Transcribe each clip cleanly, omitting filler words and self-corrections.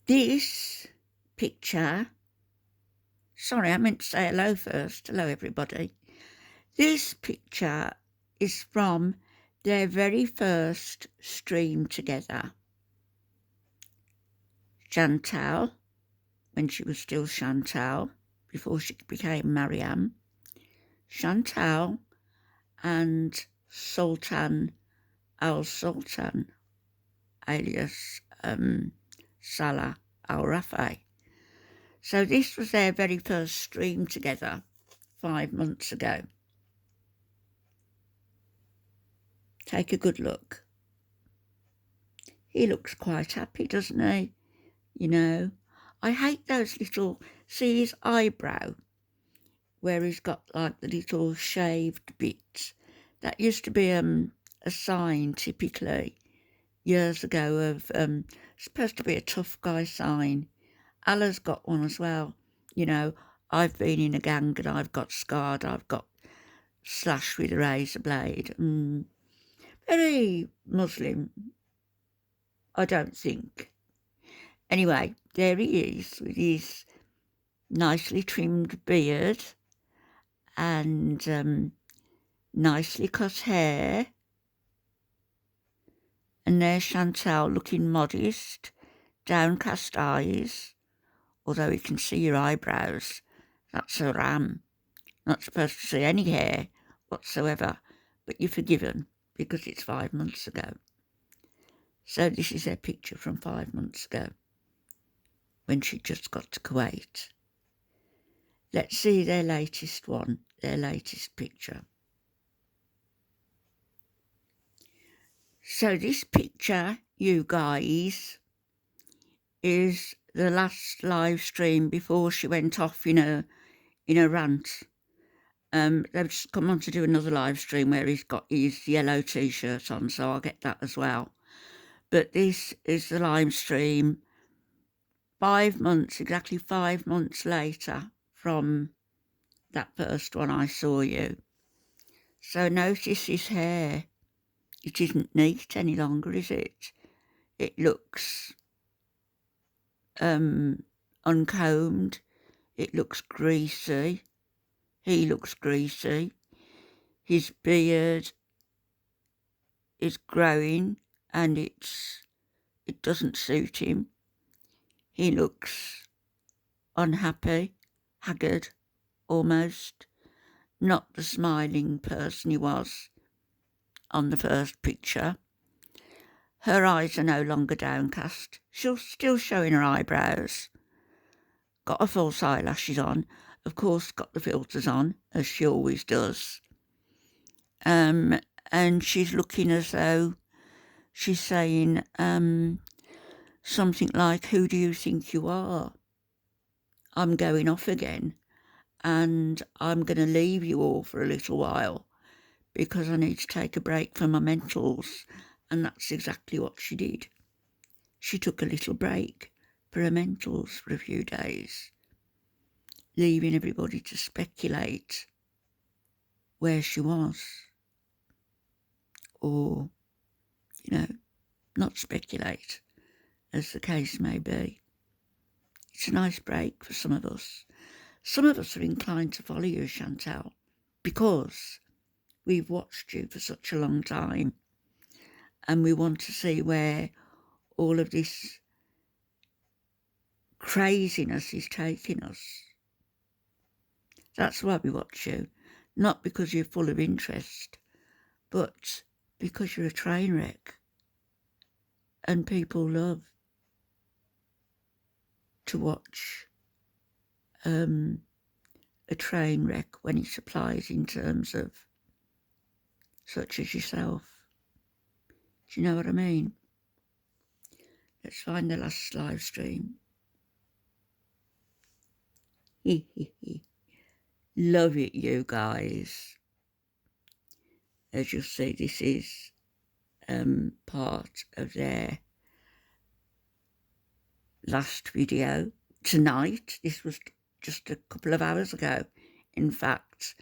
This picture, sorry, I meant to say hello first. Hello, everybody. This picture is from their very first stream together. Chantal, when she was still Chantal, before she became Maryam. Chantal and Sultan al-Sultan, alias Salah al-Rafi. So this was their very first stream together 5 months ago. Take a good look. He looks quite happy, doesn't he? You know, I hate those little, see his eyebrow, where he's got like the little shaved bits. That used to be a sign typically years ago of supposed to be a tough guy sign. Allah's got one as well. You know, I've been in a gang and I've got scarred, I've got slashed with a razor blade. Very Muslim, I don't think. Anyway, there he is with his nicely trimmed beard and nicely cut hair. And there's Chantal looking modest, downcast eyes, although you can see your eyebrows. That's a ram. Not supposed to see any hair whatsoever, but you're forgiven because it's 5 months ago. So this is their picture from 5 months ago, when she just got to Kuwait. Let's see their latest one, their latest picture. So this picture, you guys, is the last live stream before she went off in a rant. They've just come on to do another live stream where he's got his yellow t-shirt on, so I'll get that as well. But this is the live stream 5 months, exactly 5 months later from that first one I saw you. So notice his hair. It isn't neat any longer, is it? It looks uncombed. It looks greasy. He looks greasy. His beard is growing and it doesn't suit him. He looks unhappy, haggard, almost. Not the smiling person he was on the first picture. Her eyes are no longer downcast. She's still showing her eyebrows. Got her false eyelashes on. Of course, got the filters on, as she always does. And she's looking as though she's saying something like, "Who do you think you are? I'm going off again and I'm going to leave you all for a little while because I need to take a break from my mentals." And that's exactly what she did. She took a little break for her mentals for a few days, leaving everybody to speculate where she was. Or, not speculate, as the case may be. It's a nice break for some of us. Some of us are inclined to follow you, Chantal, because we've watched you for such a long time and we want to see where all of this craziness is taking us. That's why we watch you, not because you're full of interest, but because you're a train wreck and people love to watch a train wreck when it applies in terms of such as yourself. Do you know what I mean? Let's find the last live stream. Love it, you guys. As you'll see, this is part of their last video tonight. This was just a couple of hours ago, in fact.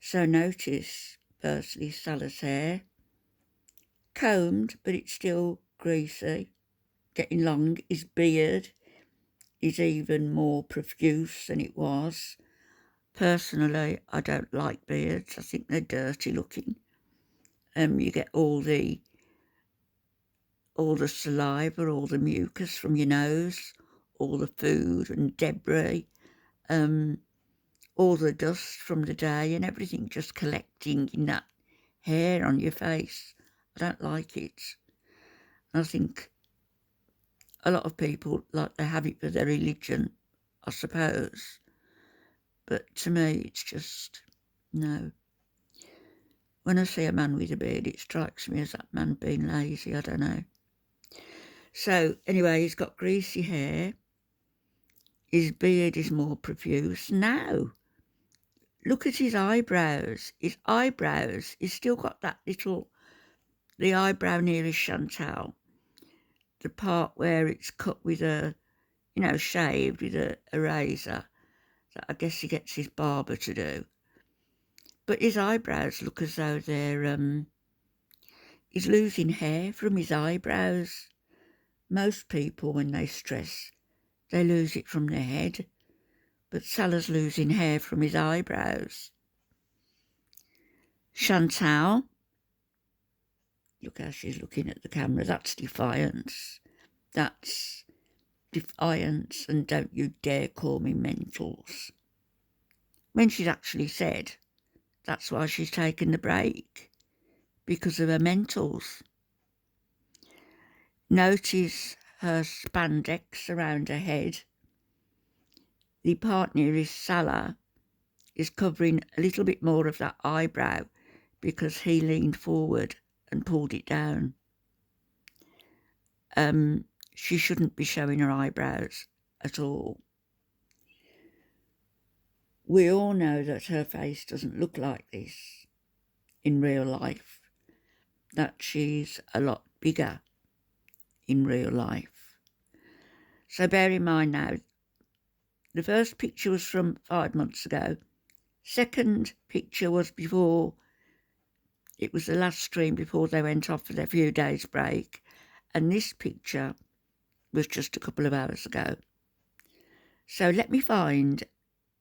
So notice, firstly, Salah's hair, combed, but it's still greasy, getting long. His beard is even more profuse than it was. Personally, I don't like beards. I think they're dirty looking. You get all the saliva, all the mucus from your nose, all the food and debris, all the dust from the day and everything just collecting in that hair on your face. I don't like it. I think a lot of people, like, they have it for their religion, I suppose. But to me, it's just, no. When I see a man with a beard, it strikes me as that man being lazy. I don't know. So anyway, he's got greasy hair. His beard is more profuse. Now, look at his eyebrows. His eyebrows, he's still got that little, the eyebrow nearest Chantal, the part where it's cut with a, shaved with a razor that I guess he gets his barber to do. But his eyebrows look as though he's losing hair from his eyebrows. Most people, when they stress, they lose it from their head. But Salah's losing hair from his eyebrows. Chantal, look how she's looking at the camera. That's defiance. That's defiance, and don't you dare call me mentals. When she's actually said that's why she's taken the break, because of her mentals. Notice her spandex around her head. The part nearest Salah is covering a little bit more of that eyebrow because he leaned forward and pulled it down. She shouldn't be showing her eyebrows at all. We all know that her face doesn't look like this in real life, that she's a lot bigger in real life. So bear in mind now, the first picture was from 5 months ago. Second picture was before, it was the last stream before they went off for their few days break. And this picture was just a couple of hours ago. So let me find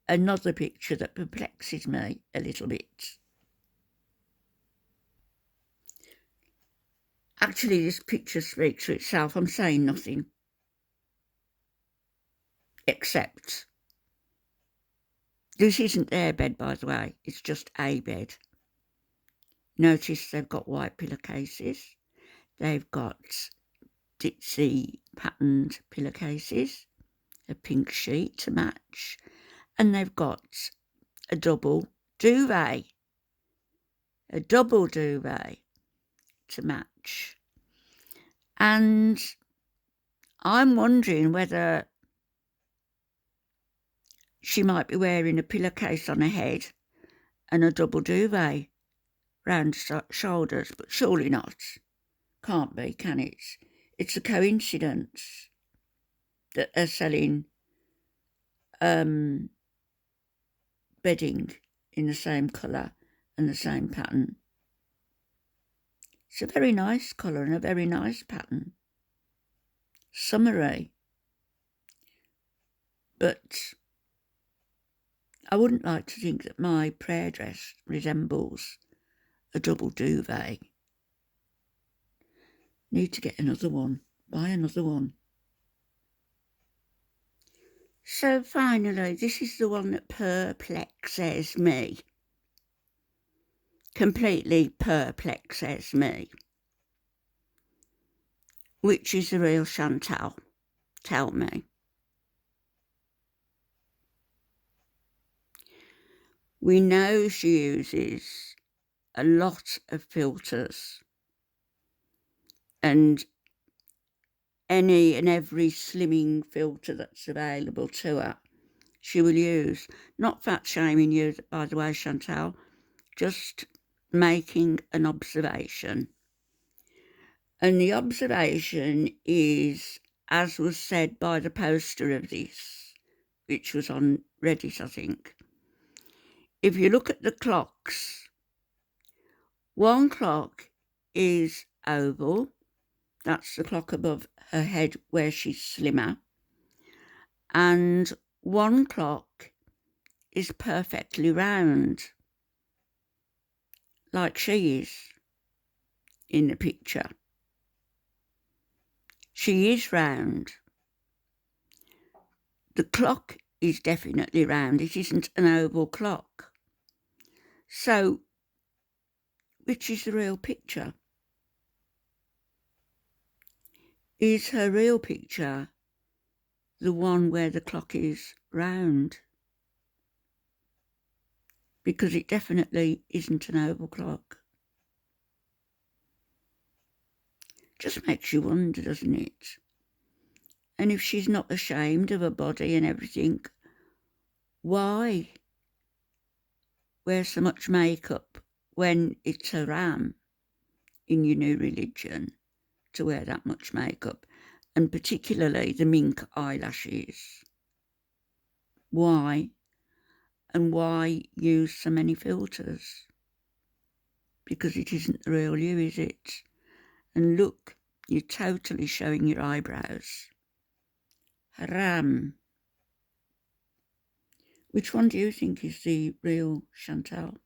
another picture that perplexes me a little bit. Actually, this picture speaks for itself. I'm saying nothing. Except, this isn't their bed, by the way. It's just a bed. Notice they've got white pillowcases. They've got ditzy patterned pillowcases, a pink sheet to match, and they've got a double duvet. A double duvet to match. And I'm wondering whether she might be wearing a pillowcase on her head and a double duvet round shoulders, but surely not. Can't be, can it? It's a coincidence that they're selling bedding in the same colour and the same pattern. It's a very nice colour and a very nice pattern. Summery. But I wouldn't like to think that my prayer dress resembles a double duvet. Need to get another one. Buy another one. So finally, this is the one that perplexes me. Completely perplexes me. Which is the real Chantal? Tell me. We know she uses a lot of filters and any and every slimming filter that's available to her, she will use. Not fat shaming you, by the way, Chantal, just making an observation. And the observation is, as was said by the poster of this, which was on Reddit, I think. If you look at the clocks, one clock is oval. That's the clock above her head where she's slimmer. and one clock is perfectly round, like she is in the picture. She is round. The clock is definitely round. It isn't an oval clock. So, which is the real picture? Is her real picture the one where the clock is round? Because it definitely isn't an oval clock. Just makes you wonder, doesn't it? And if she's not ashamed of her body and everything, why wear so much makeup when it's haram in your new religion to wear that much makeup, and particularly the mink eyelashes? Why? And why use so many filters? Because it isn't the real you, is it? And look, you're totally showing your eyebrows. Haram. Which one do you think is the real Chantal?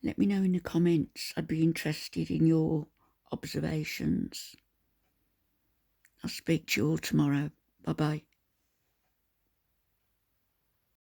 Let me know in the comments. I'd be interested in your observations. I'll speak to you all tomorrow. Bye-bye.